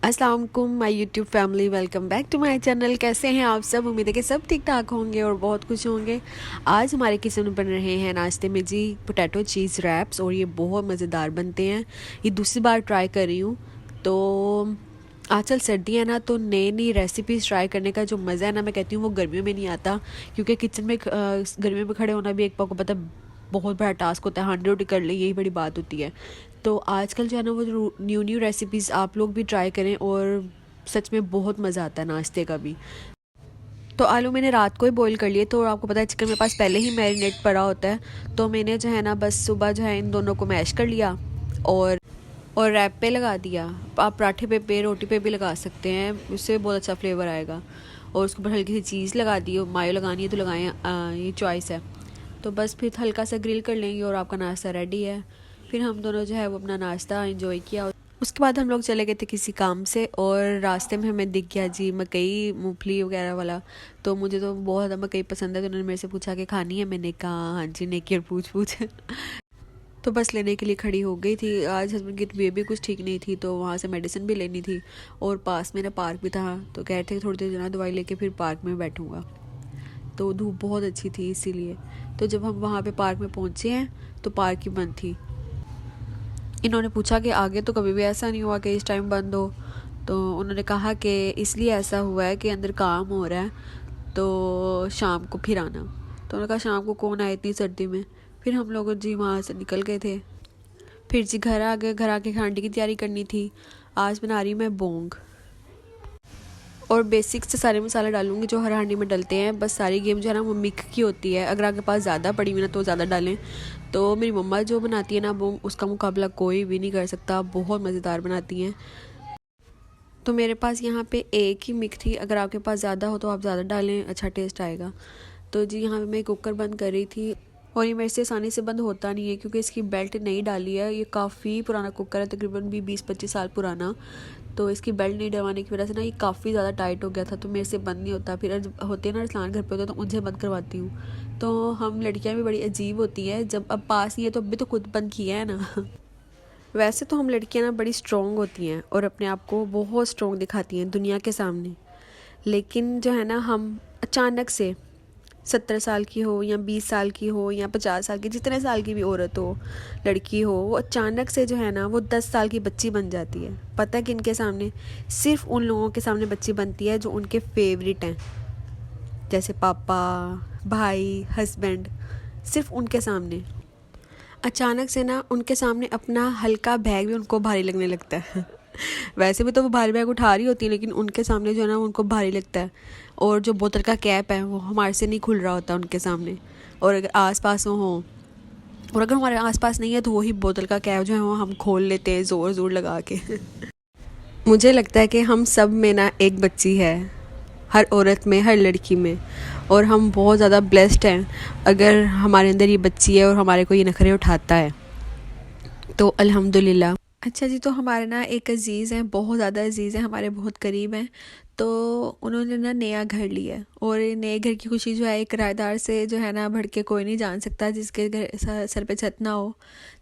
अस्सलाम वालेकुम my YouTube family, welcome back to my channel. कैसे हैं आप सब? उम्मीद है कि सब ठीक ठाक होंगे और बहुत खुश होंगे। आज हमारे किचन में बन रहे हैं नाश्ते में जी पोटैटो चीज़ रैप्स, और ये बहुत मज़ेदार बनते हैं। ये दूसरी बार ट्राई कर रही हूँ। तो आजकल सर्दी है ना, तो नई नई रेसिपीज़ ट्राई करने का जो मज़ा है ना, मैं कहती हूँ वो गर्मियों में नहीं आता। क्योंकि किचन में गर्मियों में खड़े होना भी एक को पता बहुत बड़ा टास्क होता है। 100 कर ले, यही बड़ी बात होती है। तो आजकल जो है ना, वो न्यू न्यू रेसिपीज़ आप लोग भी ट्राई करें, और सच में बहुत मज़ा आता है नाश्ते का भी। तो आलू मैंने रात को ही बॉईल कर लिए, तो आपको पता है चिकन मेरे पास पहले ही मैरिनेट पड़ा होता है। तो मैंने जो है ना बस सुबह जो है इन दोनों को मैश कर लिया और रैप पे लगा दिया। आप पराठे पे रोटी पे भी लगा सकते हैं, उससे बहुत अच्छा फ्लेवर आएगा। और उसके ऊपर हल्की सी चीज़ लगा दी, मायो लगानी है तो लगाएं, ये चॉइस है। तो बस फिर हल्का सा ग्रिल कर लेंगे और आपका नाश्ता रेडी है। फिर हम दोनों जो है वो अपना नाश्ता एंजॉय किया। उसके बाद हम लोग चले गए थे किसी काम से, और रास्ते में हमें दिख गया जी मकई मूंगफली वगैरह वाला। तो मुझे तो बहुत ज़्यादा मकई पसंद है, तो उन्होंने मेरे से पूछा कि खानी है। मैंने कहा हाँ जी, नेकी और पूछ पूछ तो बस लेने के लिए खड़ी हो गई थी। आज हस्बैंड की तबीयत भी कुछ ठीक नहीं थी, तो वहाँ से मेडिसिन भी लेनी थी, और पास में ना पार्क भी था। तो कह रहे थे थोड़ी देर जना दवाई लेके फिर पार्क में बैठूँगा। तो धूप बहुत अच्छी थी इसीलिए। तो जब हम वहाँ पे पार्क में पहुँचे हैं तो पार्क ही बंद थी। इन्होंने पूछा कि आगे तो कभी भी ऐसा नहीं हुआ कि इस टाइम बंद हो। तो उन्होंने कहा कि इसलिए ऐसा हुआ है कि अंदर काम हो रहा है, तो शाम को फिर आना। तो उन्होंने कहा शाम को कौन आए इतनी सर्दी में। फिर हम लोग जी वहाँ से निकल गए थे। फिर जी घर आ गए। घर आके हांडी की तैयारी करनी थी। आज बना रही मैं बोंग, और बेसिक से सारे मसाले डालूंगी जो हर हांडी में डलते हैं। बस सारी गेम जो है ना वो मिक्स की होती है। अगर आपके पास ज़्यादा पड़ी हुई ना तो ज़्यादा डालें। तो मेरी मम्मा जो बनाती है ना वो, उसका मुकाबला कोई भी नहीं कर सकता। बहुत मज़ेदार बनाती हैं। तो मेरे पास यहाँ पे एक ही मिक्स थी। अगर आपके पास ज़्यादा हो तो आप ज़्यादा डालें, अच्छा टेस्ट आएगा। तो जी यहाँ पे मैं कुकर बंद कर रही थी, और ये मेरे से आसानी से बंद होता नहीं है क्योंकि इसकी बेल्ट नहीं डाली है। ये काफ़ी पुराना कुकर है, तकरीबन भी 20-25 साल पुराना। तो इसकी बेल्ट नहीं डलवाने की वजह से ना ये काफ़ी ज़्यादा टाइट हो गया था, तो मेरे से बंद नहीं होता। फिर जब होते हैं ना अरसलान घर पे होते हैं तो उनसे बंद करवाती हूँ। तो हम लड़कियाँ भी बड़ी अजीब होती हैं, जब अब पास नहीं है तो अब भी तो खुद बंद किया है ना। वैसे तो हम लड़कियां ना बड़ी स्ट्रॉन्ग होती हैं और अपने आप को बहुत स्ट्रॉन्ग दिखाती हैं दुनिया के सामने। लेकिन जो है ना, हम अचानक से 70 साल की हो या 20 साल की हो या 50 साल की, जितने साल की भी औरत हो, लड़की हो, वो अचानक से जो है ना वो 10 साल की बच्ची बन जाती है। पता है किन के सामने? सिर्फ उन लोगों के सामने बच्ची बनती है जो उनके फेवरेट हैं, जैसे पापा, भाई, हस्बैंड। सिर्फ उनके सामने अचानक से ना उनके सामने अपना हल्का बैग भी उनको भारी लगने लगता है। वैसे भी तो वो भारी बैग उठा रही होती है, लेकिन उनके सामने जो है ना उनको भारी लगता है। और जो बोतल का कैप है वो हमारे से नहीं खुल रहा होता उनके सामने। और अगर आस पास वो हो, और अगर हमारे आस पास नहीं है तो वही बोतल का कैप जो है वो हम खोल लेते हैं ज़ोर ज़ोर लगा के। मुझे लगता है कि हम सब में ना एक बच्ची है, हर औरत में, हर लड़की में। और हम बहुत ज़्यादा ब्लेस्ड हैं अगर हमारे अंदर ये बच्ची है और हमारे को ये नखरे उठाता है, तो अल्हम्दुलिल्लाह। अच्छा जी, तो हमारे ना एक अज़ीज़ हैं, बहुत ज़्यादा अज़ीज़ हैं, हमारे बहुत करीब हैं। तो उन्होंने ना नया घर लिया है, और ये नए घर की खुशी जो है एक किराएदार से जो है ना बढ़ के कोई नहीं जान सकता। जिसके घर सर पे छत ना हो,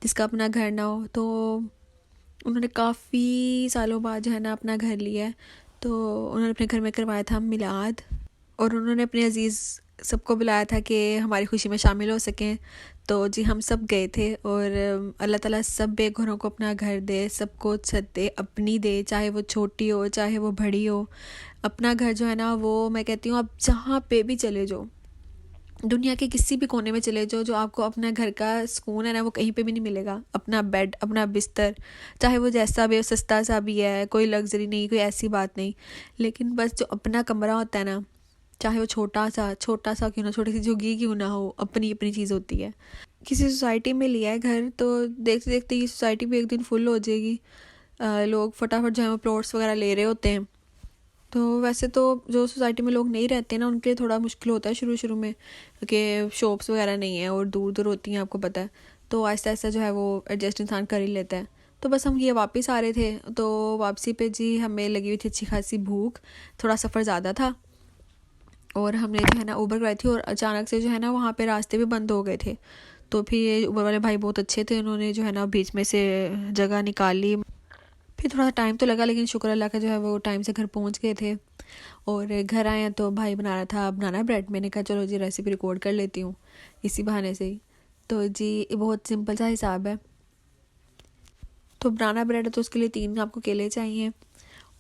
जिसका अपना घर ना हो। तो उन्होंने काफ़ी सालों बाद जो है ना अपना घर लिया है। तो उन्होंने अपने घर में करवाया था मिलाद, और उन्होंने अपने अज़ीज़ सबको बुलाया था कि हमारी खुशी में शामिल हो सकें। तो जी हम सब गए थे, और अल्लाह ताला सब बेघरों को अपना घर दे, सबको छत दे, अपनी दे, चाहे वो छोटी हो चाहे वो बड़ी हो। अपना घर जो है ना वो, मैं कहती हूँ, आप जहाँ पे भी चले जाओ, दुनिया के किसी भी कोने में चले जाओ, जो आपको अपना घर का सुकून है ना वो कहीं पे भी नहीं मिलेगा। अपना बेड, अपना बिस्तर, चाहे वो जैसा भी हो, सस्ता सा भी है, कोई लग्जरी नहीं, कोई ऐसी बात नहीं, लेकिन बस जो अपना कमरा होता है ना, चाहे वो छोटा सा क्यों ना, छोटी सी झुग्गी क्यों ना हो, अपनी अपनी चीज़ होती है। किसी सोसाइटी में लिया है घर, तो देखते देखते ये सोसाइटी भी एक दिन फुल हो जाएगी। लोग फटाफट जो है वो प्लॉट्स वगैरह ले रहे होते हैं। तो वैसे तो जो सोसाइटी में लोग नहीं रहते ना उनके लिए थोड़ा मुश्किल होता है शुरू शुरू में, कि शॉप्स वगैरह नहीं है और दूर दूर होती हैं, आपको पता है। तो आहिस्ता आहिस्ता जो है वो एडजस्ट इंसान कर ही लेता है। तो बस हम ये वापस आ रहे थे, तो वापसी पे जी हमें लगी हुई थी अच्छी खासी भूख। थोड़ा सफ़र ज़्यादा था, और हमने जो है ना ऊबर कराई थी, और अचानक से जो है ना वहाँ पे रास्ते भी बंद हो गए थे। तो फिर ये ऊबर वाले भाई बहुत अच्छे थे, उन्होंने जो है ना बीच में से जगह निकाल ली। फिर थोड़ा टाइम तो लगा, लेकिन शुक्र अल्लाह का जो है वो टाइम से घर पहुंच गए थे। और घर आए तो भाई बना रहा था बनाना ब्रेड। मैंने कहा चलो जी रेसिपी रिकॉर्ड कर लेती हूँ इसी बहाने से ही। तो जी बहुत सिंपल सा हिसाब है। तो बनाना ब्रेड है तो उसके लिए 3 आपको केले चाहिए।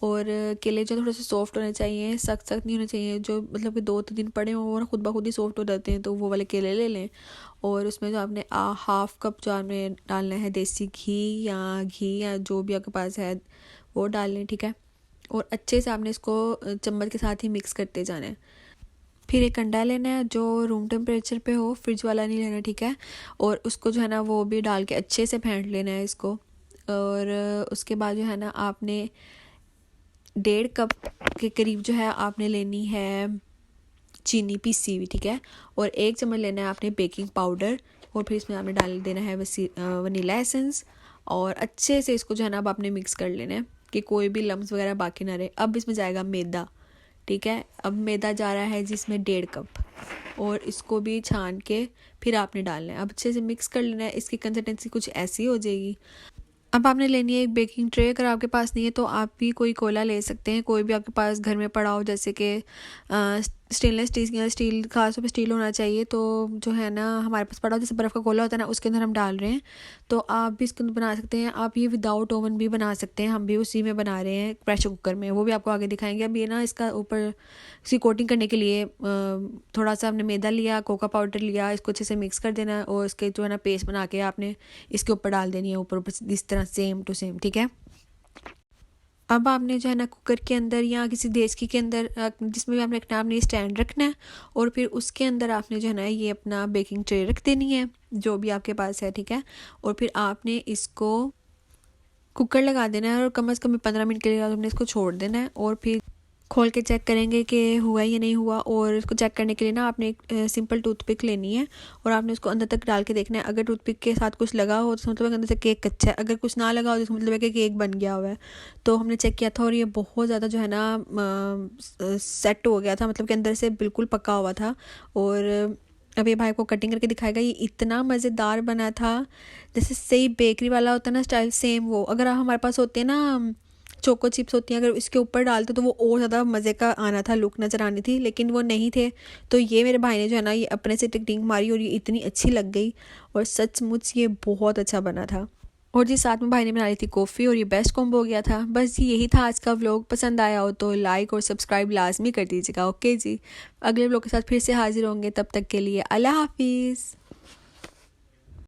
और केले जो थोड़े से सॉफ्ट होने चाहिए, सख्त सख्त नहीं होने चाहिए, जो मतलब कि 2 दिन पड़े हों और खुद ब खुद ही सॉफ्ट हो जाते हैं, तो वो वाले केले ले लें। और उसमें जो आपने हाफ कप जो आपने डालना है देसी घी या जो भी आपके पास है वो डाल लें, ठीक है। और अच्छे से आपने इसको चम्मच के साथ ही मिक्स करते जाना है। फिर एक अंडा लेना है जो रूम टेम्परेचर पे हो, फ्रिज वाला नहीं लेना, ठीक है। और उसको जो है ना वो भी डाल के अच्छे से फेंट लेना है इसको। और उसके बाद जो है ना आपने 1.5 कप के करीब जो है आपने लेनी है चीनी पीसी हुई, ठीक है। और 1 चम्मच लेना है आपने बेकिंग पाउडर। और फिर इसमें आपने डाल देना है वनीला एसेंस। और अच्छे से इसको जो है ना अब आपने मिक्स कर लेना है कि कोई भी लम्स वगैरह बाकी ना रहे। अब इसमें जाएगा मैदा, ठीक है। अब मैदा जा रहा है जिसमें 1.5 कप। और इसको भी छान के फिर आपने डालना है। अब अच्छे से मिक्स कर लेना है। इसकी कंसिस्टेंसी कुछ ऐसी हो जाएगी। अब आपने लेनी है एक बेकिंग ट्रे। अगर आपके पास नहीं है तो आप भी कोई कोला ले सकते हैं, कोई भी आपके पास घर में पड़ा हो, जैसे कि स्टेनलेस स्टील या स्टील, खासतौर पे स्टील होना चाहिए। तो जो है ना हमारे पास पड़ा हो, जैसे बर्फ़ का कोला होता है ना, उसके अंदर हम डाल रहे हैं। तो आप भी इसके अंदर बना सकते हैं। आप ये विदाउट ओवन भी बना सकते हैं, हम भी उसी में बना रहे हैं प्रेशर कुकर में, वो भी आपको आगे दिखाएंगे। अब ये ना इसका ऊपर इसकी कोटिंग करने के लिए थोड़ा सा हमने मैदा लिया, कोका पाउडर लिया, इसको अच्छे से मिक्स कर देना है। और इसके जो है ना पेस्ट बना के आपने इसके ऊपर डाल देनी है, ऊपर ऊपर इस तरह सेम टू सेम, ठीक है। अब आपने जो है ना कुकर के अंदर या किसी देचकी के अंदर जिसमें भी आपने रखना है, आपने स्टैंड रखना है। और फिर उसके अंदर आपने जो है ना ये अपना बेकिंग ट्रे रख देनी है, जो भी आपके पास है, ठीक है। और फिर आपने इसको कुकर लगा देना है और कम से कम 15 मिनट के लिए आपने इसको छोड़ देना है। और फिर खोल के चेक करेंगे कि हुआ या नहीं हुआ। और इसको चेक करने के लिए ना आपने एक सिंपल टूथपिक लेनी है और आपने उसको अंदर तक डाल के देखना है। अगर टूथपिक के साथ कुछ लगा हो तो मतलब अंदर से केक कच्चा है, अगर कुछ ना लगा हो तो मतलब है कि केक बन गया हुआ है। तो हमने चेक किया था और ये बहुत ज़्यादा जो है ना सेट हो गया था, मतलब कि अंदर से बिल्कुल पका हुआ था। और अब ये भाई को कटिंग करके दिखाएगा। ये इतना मज़ेदार बना था, जैसे सही बेकरी वाला होता है ना स्टाइल, सेम वो। अगर हमारे पास होते हैं ना चोको चिप्स होती हैं, अगर इसके ऊपर डालते तो वो और ज़्यादा मज़े का आना था, लुक नज़र आनी थी, लेकिन वो नहीं थे। तो ये मेरे भाई ने जो है ना ये अपने से टेक्निक मारी और ये इतनी अच्छी लग गई और सचमुच ये बहुत अच्छा बना था। और जी साथ में भाई ने बना ली थी कॉफ़ी और ये बेस्ट कॉम्बो हो गया था। बस जी यही था आज का व्लॉग। पसंद आया हो तो लाइक और सब्सक्राइब लाजमी कर दीजिएगा। ओके जी, अगले व्लॉग के साथ फिर से हाजिर होंगे, तब तक के लिए अल्लाह हाफिज़।